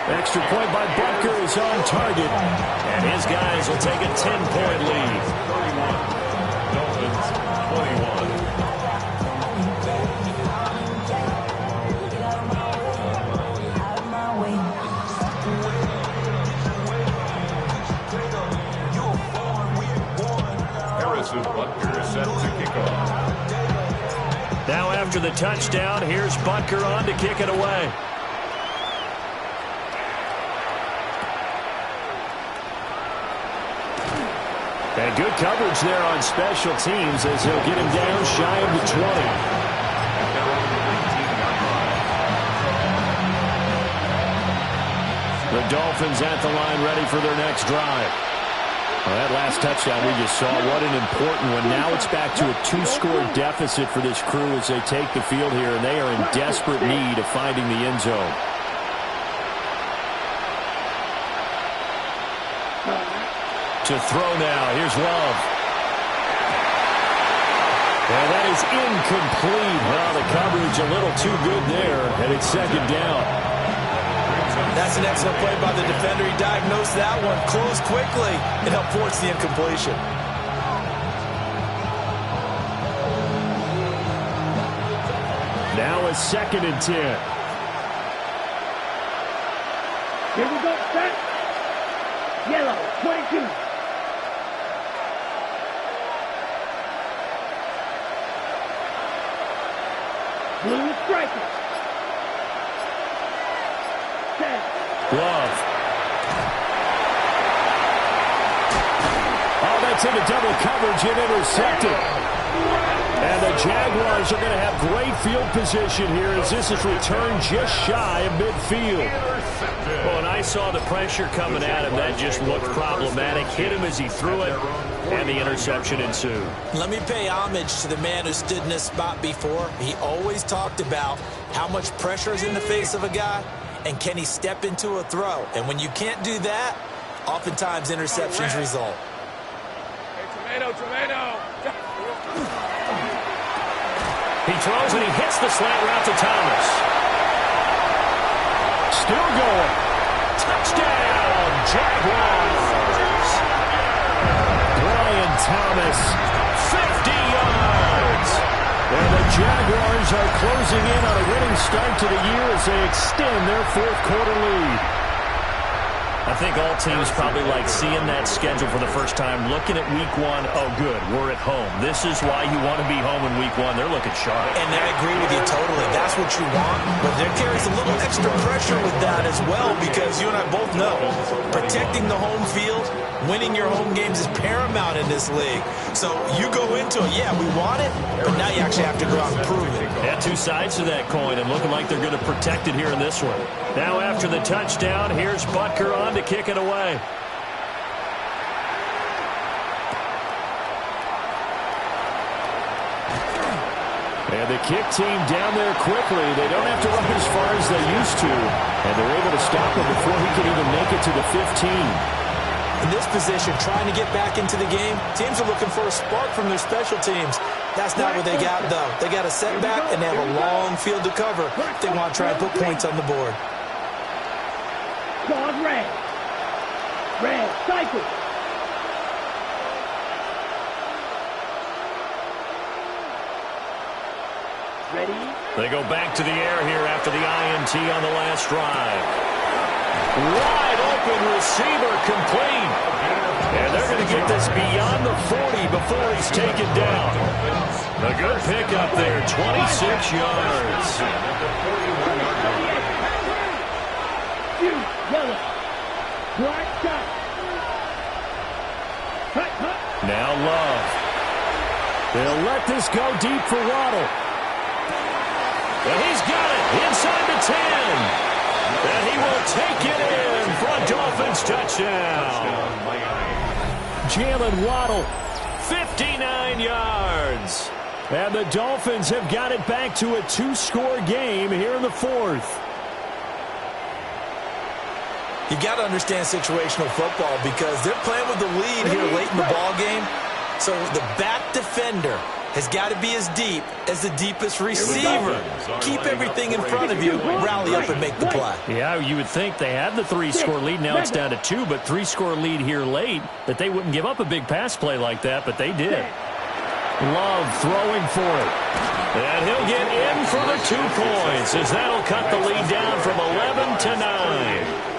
[SPEAKER 1] Extra point by Butker is on target, and his guys will take a 10-point lead.
[SPEAKER 6] 31. Dolphins 21. Harrison Butker is set to kick off.
[SPEAKER 1] Now after the touchdown, here's Butker on to kick it away. And good coverage there on special teams as he'll get him down shy of the 20. The Dolphins at the line ready for their next drive. Well, that last touchdown we just saw, what an important one. Now it's back to a 2-score deficit for this crew as they take the field here, and they are in desperate need of finding the end zone. To throw now. Here's Love. And that is incomplete. Well, the coverage a little too good there, and it's 2nd down.
[SPEAKER 2] That's an excellent play by the defender. He diagnosed that one, closed quickly, and helped force the incompletion.
[SPEAKER 5] Now a 2nd and 10.
[SPEAKER 3] Here we go, set. Yellow, 22.
[SPEAKER 5] Love. Oh, that's into double coverage and intercepted. And the Jaguars are going to have great field position here as this is returned just shy of midfield.
[SPEAKER 1] Well, and I saw the pressure coming at him. That just looked problematic. Hit him as he threw it, and the interception ensued.
[SPEAKER 2] Let me pay homage to the man who stood in this spot before. He always talked about how much pressure is in the face of a guy, and can he step into a throw. And when you can't do that, oftentimes interceptions result.
[SPEAKER 7] Hey, tomato.
[SPEAKER 1] He throws and he hits the slant route to Thomas.
[SPEAKER 5] Still going.
[SPEAKER 1] Touchdown, Jaguars.
[SPEAKER 5] Brian Thomas,
[SPEAKER 1] 50 yards.
[SPEAKER 5] and the Jaguars are closing in on a winning start to the year as they extend their fourth quarter lead.
[SPEAKER 1] I think all teams probably like seeing that schedule for the first time, looking at week one. Oh, good, we're at home. This is why you want to be home in week one. They're looking sharp.
[SPEAKER 2] And I agree with you totally. That's what you want. But there carries a little extra pressure with that as well, because you and I both know protecting the home field, winning your home games is paramount in this league. So you go into it, yeah, we want it, but now you actually have to go out and prove it.
[SPEAKER 1] Yeah, two sides to that coin, and looking like they're going to protect it here in this one. Now after the touchdown, here's Butker on to kick it away.
[SPEAKER 5] And the kick team down there quickly. They don't have to run as far as they used to. And they're able to stop him before he can even make it to the 15.
[SPEAKER 2] In this position, trying to get back into the game, teams are looking for a spark from their special teams. That's not what they got, though. They got a setback, and they have a long field to cover if they want to try and put points on the board.
[SPEAKER 3] Pause red. Red, cycle. Ready?
[SPEAKER 1] They go back to the air here after the INT on the last drive. Wide open receiver complete. And they're going to get this beyond the 40 before he's taken down. A good pickup there, 26 yards.
[SPEAKER 3] Yellow. Black dot.
[SPEAKER 5] Now Love. They'll let this go deep for Waddle.
[SPEAKER 1] And he's got it inside the 10. And he will take it in for a Dolphins touchdown.
[SPEAKER 5] Jalen Waddle.
[SPEAKER 1] 59 yards.
[SPEAKER 5] And the Dolphins have got it back to a two-score game here in the fourth.
[SPEAKER 2] You got to understand situational football because they're playing with the lead here late in the ball game. So the back defender has got to be as deep as the deepest receiver. Keep everything in front of you, rally up and make the play.
[SPEAKER 5] Yeah, you would think they had the three-score lead. Now it's down to two, but three-score lead here late, that they wouldn't give up a big pass play like that, but they did. Love throwing for it.
[SPEAKER 1] And he'll get in for the 2 points as that'll cut the lead down from 11 to 9.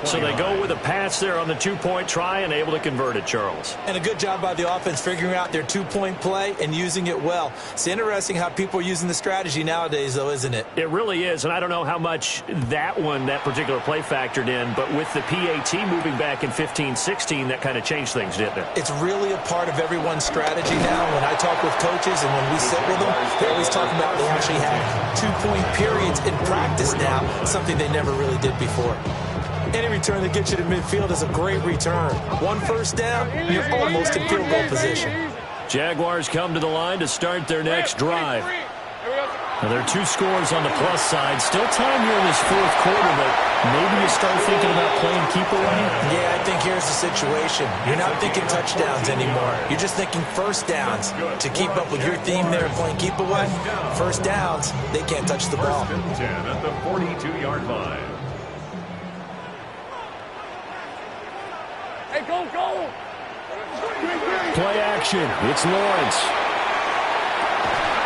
[SPEAKER 1] So they go with a pass there on the 2-point try and able to convert it, Charles.
[SPEAKER 2] And a good job by the offense figuring out their 2-point play and using it well. It's interesting how people are using the strategy nowadays, though, isn't it?
[SPEAKER 1] It really is, and I don't know how much that particular play factored in, but with the PAT moving back in 15-16, that kind of changed things, didn't it?
[SPEAKER 2] It's really a part of everyone's strategy now. When I talk with coaches and when we sit with them, they always talk about they actually have 2-point periods in practice now, something they never really did before. Any return that gets you to midfield is a great return. 1 first down, you're almost in field goal position.
[SPEAKER 1] Jaguars come to the line to start their next drive. Now, there are 2 scores on the plus side. Still time here in this fourth quarter, but maybe you start thinking about playing keep away?
[SPEAKER 2] Yeah, I think here's the situation. You're not thinking touchdowns anymore. You're just thinking first downs. To keep up with your theme there, playing keep away, first downs, they can't touch the ball.
[SPEAKER 6] 1st and 10 at the 42-yard line.
[SPEAKER 7] Hey, go!
[SPEAKER 5] Play action. It's Lawrence.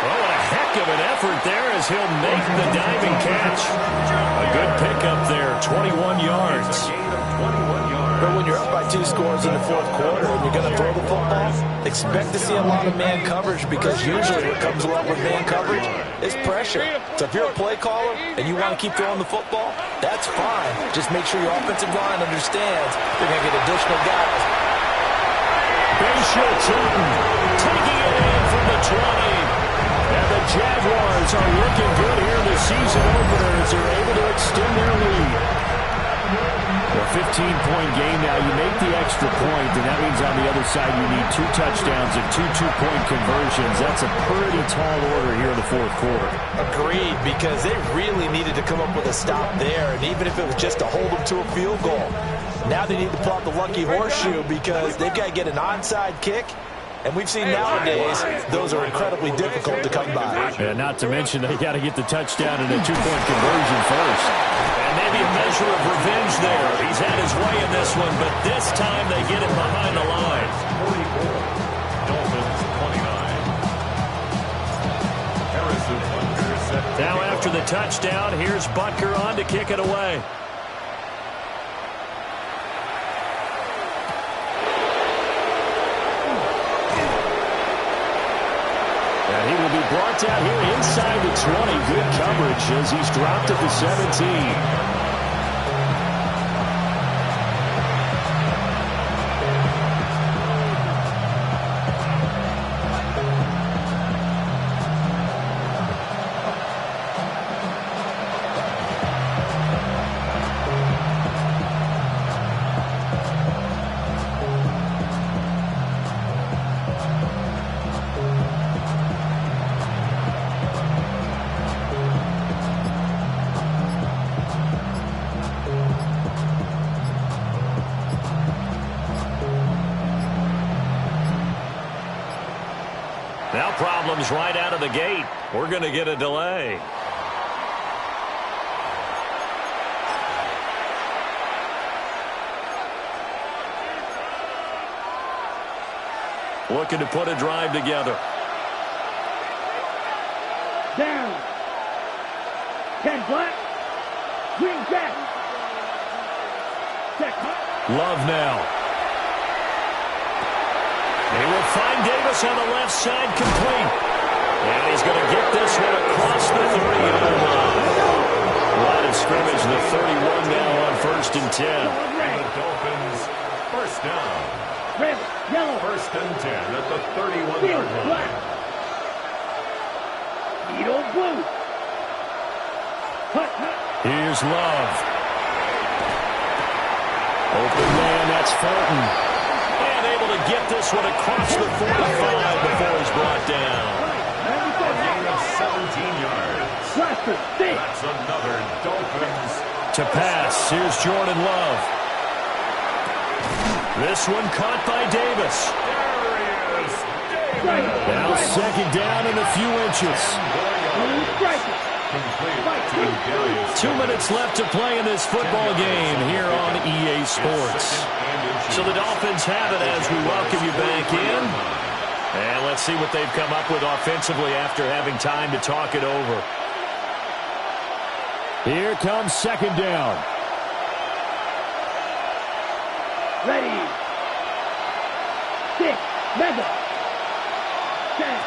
[SPEAKER 1] Oh, what a heck of an effort there as he'll make the diving catch. A good pickup there, 21 yards.
[SPEAKER 2] But when you're up by 2 scores in the fourth quarter and you're going to throw the football, expect to see a lot of man coverage because usually what comes along with man coverage is pressure. So if you're a play caller and you want to keep throwing the football, that's fine. Just make sure your offensive line understands they're going to get additional guys.
[SPEAKER 1] Taking it in from the 20. And the Jaguars are looking good here in the season opener as they're able to extend their lead. A 15-point game now. You make the extra point, and that means on the other side you need 2 touchdowns and 2 two-point conversions. That's a pretty tall order here in the fourth quarter.
[SPEAKER 2] Agreed, because they really needed to come up with a stop there, and even if it was just to hold them to a field goal. Now they need to pull out the lucky horseshoe because they've got to get an onside kick. And we've seen nowadays those are incredibly difficult to come by.
[SPEAKER 5] Yeah, not to mention they got to get the touchdown and a 2-point conversion first.
[SPEAKER 1] And maybe a measure of revenge there. He's had his way in this one, but this time they get him behind the line.
[SPEAKER 6] 44. Dolphins 29. Harrison Butker set.
[SPEAKER 1] Now after the touchdown, here's Butker on to kick it away. He will be brought down here inside the 20. Good coverage as he's dropped at the 17. Now problems right out of the gate. We're going to get a delay. Looking to put a drive together.
[SPEAKER 3] Down. 10 black. Green back. Check.
[SPEAKER 1] Love now. He will find Davis on the left side, complete. And he's going to get this one across the 30-yard line. Line of scrimmage, the 31 now on 1st and 10.
[SPEAKER 6] And the Dolphins, first down.
[SPEAKER 3] Red, yellow.
[SPEAKER 6] 1st and 10 at the 31-yard line.
[SPEAKER 3] Needle blue. Hut, hut.
[SPEAKER 1] Here's Love. Open man, that's Fulton. And able to get this one across the 45 before he's brought down.
[SPEAKER 6] A gain of 17 yards. That's another Dolphins.
[SPEAKER 1] To pass, here's Jordan Love. This one caught by Davis.
[SPEAKER 6] There he is. Davis.
[SPEAKER 1] Now 2nd down and a few inches.
[SPEAKER 6] Complete to Darius.
[SPEAKER 1] 2 minutes left to play in this football game here on EA Sports. So the Dolphins have it as we welcome you back in. And let's see what they've come up with offensively after having time to talk it over.
[SPEAKER 5] Here comes 2nd down.
[SPEAKER 3] Ready. 6. Mega. 10.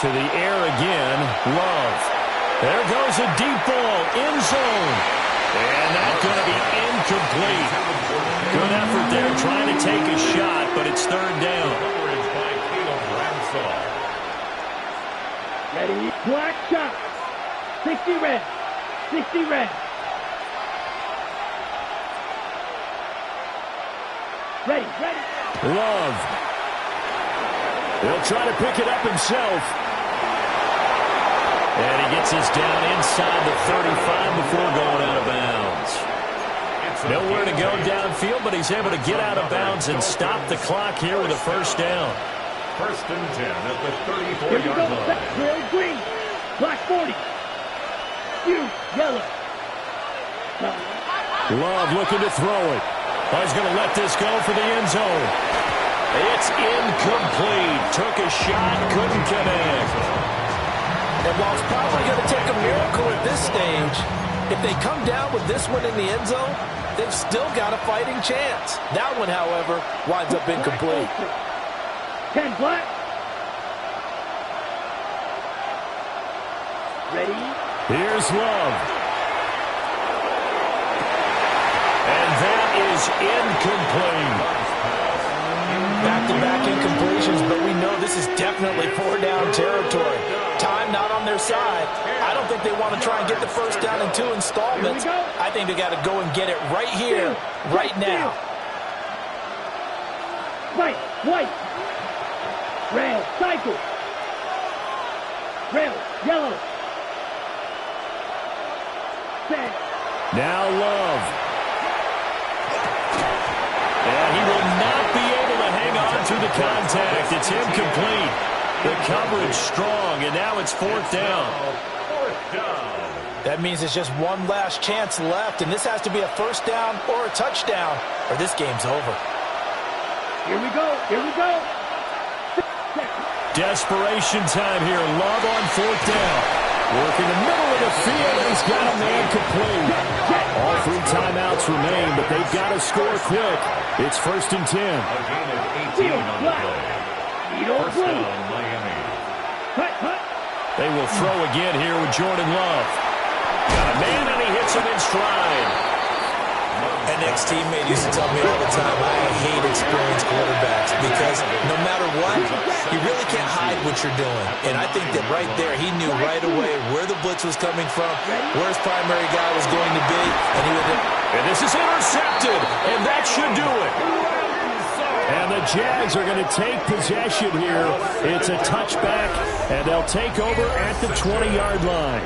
[SPEAKER 1] To the air again, Love. There goes a deep ball, end zone. And that's going to be incomplete. Good effort there trying to take a shot, but it's 3rd down.
[SPEAKER 6] Coverage by Caleb Ramsall.
[SPEAKER 3] Ready. Black shot. 60 red. 60 red. Ready. Ready.
[SPEAKER 1] Love. He'll try to pick it up himself. And he gets this down inside the 35 before going out of bounds. Nowhere to go downfield, but he's able to get out of bounds and stop the clock here with a 1st down.
[SPEAKER 6] 1st and 10 at the
[SPEAKER 3] Here we go.
[SPEAKER 6] 34-yard line.
[SPEAKER 3] Red, green. Black 40. You, yellow.
[SPEAKER 1] Love looking to throw it. Oh, he's going to let this go for the end zone. It's incomplete. Took a shot, couldn't connect.
[SPEAKER 2] And while it's probably going to take a miracle at this stage, if they come down with this one in the end zone, they've still got a fighting chance. That one, however, winds up incomplete.
[SPEAKER 3] 10 black. Ready?
[SPEAKER 1] Here's Love. And that is incomplete.
[SPEAKER 2] Back-to-back incompletions, but we know this is definitely 4-down territory. Time not on their side. I don't think they want to try and get the first down in 2 installments. I think they got to go and get it right here, right now.
[SPEAKER 3] White, white. Red, cycle. Red, yellow. Set.
[SPEAKER 1] Now Love. And he will not be able to hang on to the contact. It's incomplete. The coverage strong, and now it's 4th down.
[SPEAKER 2] That means it's just one last chance left, and this has to be a first down or a touchdown, or this game's over.
[SPEAKER 3] Here we go, here we go.
[SPEAKER 1] Desperation time here. Love on 4th down. Working the middle of the field, and he's got a man complete. All 3 timeouts remain, but they've got to score quick. It's 1st and 10.
[SPEAKER 6] A gain of 18 on the play. First down, Miami.
[SPEAKER 1] They will throw again here with Jordan Love. Got a man, and he hits him in stride.
[SPEAKER 2] An ex-teammate used to tell me all the time, I hate experienced quarterbacks because no matter what, you really can't hide what you're doing. And I think that right there, he knew right away where the blitz was coming from, where his primary guy was going to be, and he would.
[SPEAKER 1] And this is intercepted, and that should do it. And the Jags are going to take possession here. It's a touchback, and they'll take over at the 20-yard line.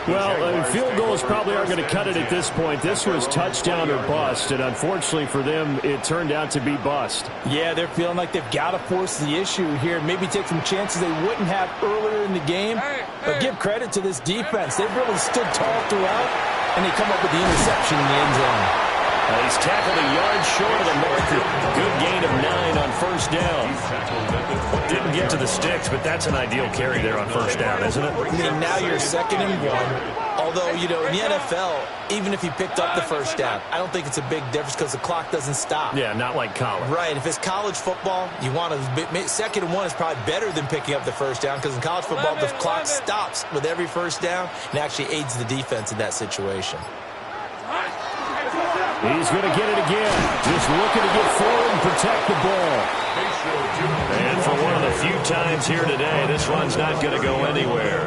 [SPEAKER 1] Well, field goals probably aren't going to cut it at this point. This was touchdown or bust, and unfortunately for them, it turned out to be bust.
[SPEAKER 2] Yeah, they're feeling like they've got to force the issue here, maybe take some chances they wouldn't have earlier in the game. But give credit to this defense. They've really stood tall throughout, and they come up with the interception in the end zone.
[SPEAKER 1] He's tackled a yard short of the marker. Good gain of 9 on first down. Didn't get to the sticks, but that's an ideal carry there on first down, isn't it?
[SPEAKER 2] I mean, now you're 2nd and 1. Although, you know, in the NFL, even if you picked up the first down, I don't think it's a big difference because the clock doesn't stop.
[SPEAKER 1] Yeah, not like college.
[SPEAKER 2] Right. If it's college football, you want to 2nd and 1 is probably better than picking up the first down because in college football, the clock stops with every first down and actually aids the defense in that situation.
[SPEAKER 1] He's going to get it again. Just looking to get forward and protect the ball. And for one of the few times here today, this run's not going to go anywhere.